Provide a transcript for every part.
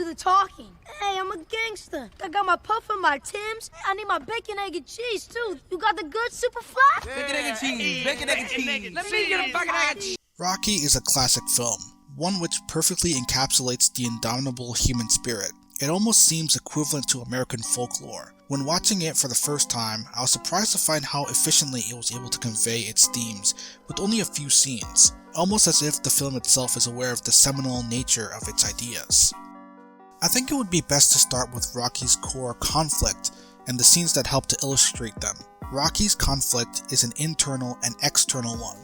the talking. Hey, I'm a gangster. I got my puff and my Timbs. I need my bacon, egg, and cheese, too. You got the good Superfly? Bacon, egg, and cheese. Bacon, egg, and cheese. Let me get a bacon, egg, and cheese. Rocky is a classic film, one which perfectly encapsulates the indomitable human spirit. It almost seems equivalent to American folklore. When watching it for the first time, I was surprised to find how efficiently it was able to convey its themes with only a few scenes, almost as if the film itself is aware of the seminal nature of its ideas. I think it would be best to start with Rocky's core conflict and the scenes that help to illustrate them. Rocky's conflict is an internal and external one,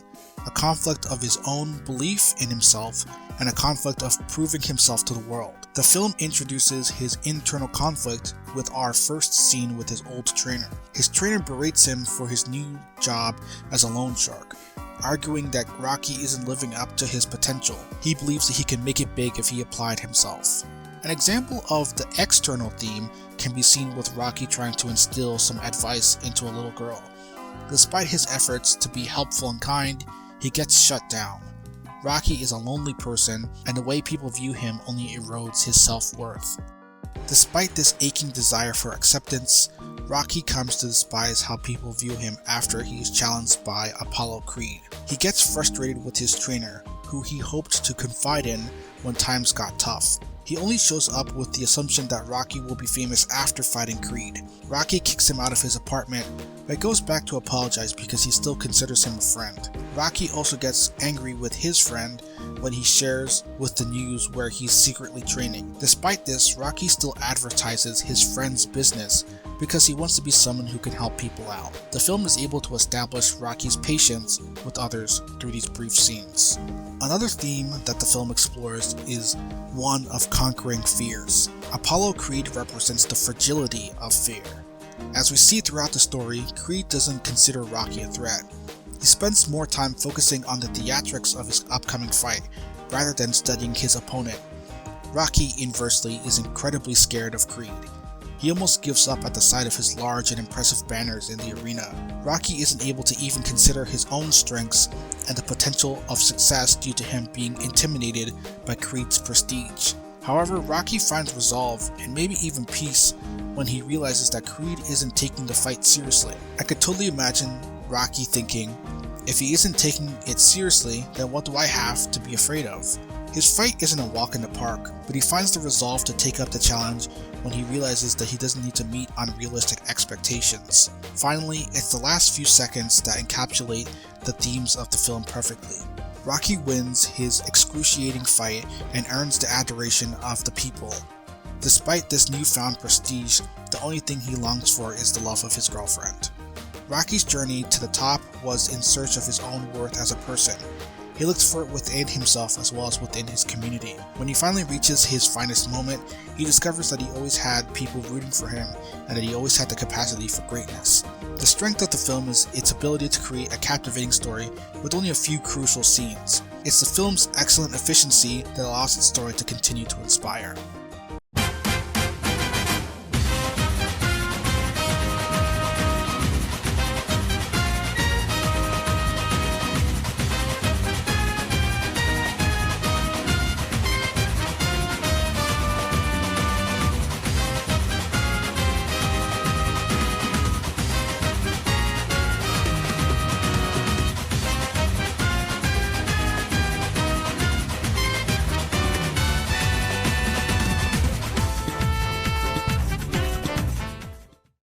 a conflict of his own belief in himself and a conflict of proving himself to the world. The film introduces his internal conflict with our first scene with his old trainer. His trainer berates him for his new job as a loan shark, arguing that Rocky isn't living up to his potential. He believes that he can make it big if he applied himself. An example of the external theme can be seen with Rocky trying to instill some advice into a little girl. Despite his efforts to be helpful and kind, he gets shut down. Rocky is a lonely person, and the way people view him only erodes his self-worth. Despite this aching desire for acceptance, Rocky comes to despise how people view him after he is challenged by Apollo Creed. He gets frustrated with his trainer, who he hoped to confide in when times got tough. He only shows up with the assumption that Rocky will be famous after fighting Creed. Rocky kicks him out of his apartment, but goes back to apologize because he still considers him a friend. Rocky also gets angry with his friend when he shares with the news where he's secretly training. Despite this, Rocky still advertises his friend's business because he wants to be someone who can help people out. The film is able to establish Rocky's patience with others through these brief scenes. Another theme that the film explores is one of conquering fears. Apollo Creed represents the fragility of fear. As we see throughout the story, Creed doesn't consider Rocky a threat. He spends more time focusing on the theatrics of his upcoming fight, rather than studying his opponent. Rocky, inversely, is incredibly scared of Creed. He almost gives up at the sight of his large and impressive banners in the arena. Rocky isn't able to even consider his own strengths and the potential of success due to him being intimidated by Creed's prestige. However, Rocky finds resolve and maybe even peace when he realizes that Creed isn't taking the fight seriously. I could totally imagine Rocky thinking, if he isn't taking it seriously, then what do I have to be afraid of? His fight isn't a walk in the park, but he finds the resolve to take up the challenge when he realizes that he doesn't need to meet unrealistic expectations. Finally, it's the last few seconds that encapsulate the themes of the film perfectly. Rocky wins his excruciating fight and earns the adoration of the people. Despite this newfound prestige, the only thing he longs for is the love of his girlfriend. Rocky's journey to the top was in search of his own worth as a person. He looks for it within himself as well as within his community. When he finally reaches his finest moment, he discovers that he always had people rooting for him and that he always had the capacity for greatness. The strength of the film is its ability to create a captivating story with only a few crucial scenes. It's the film's excellent efficiency that allows its story to continue to inspire.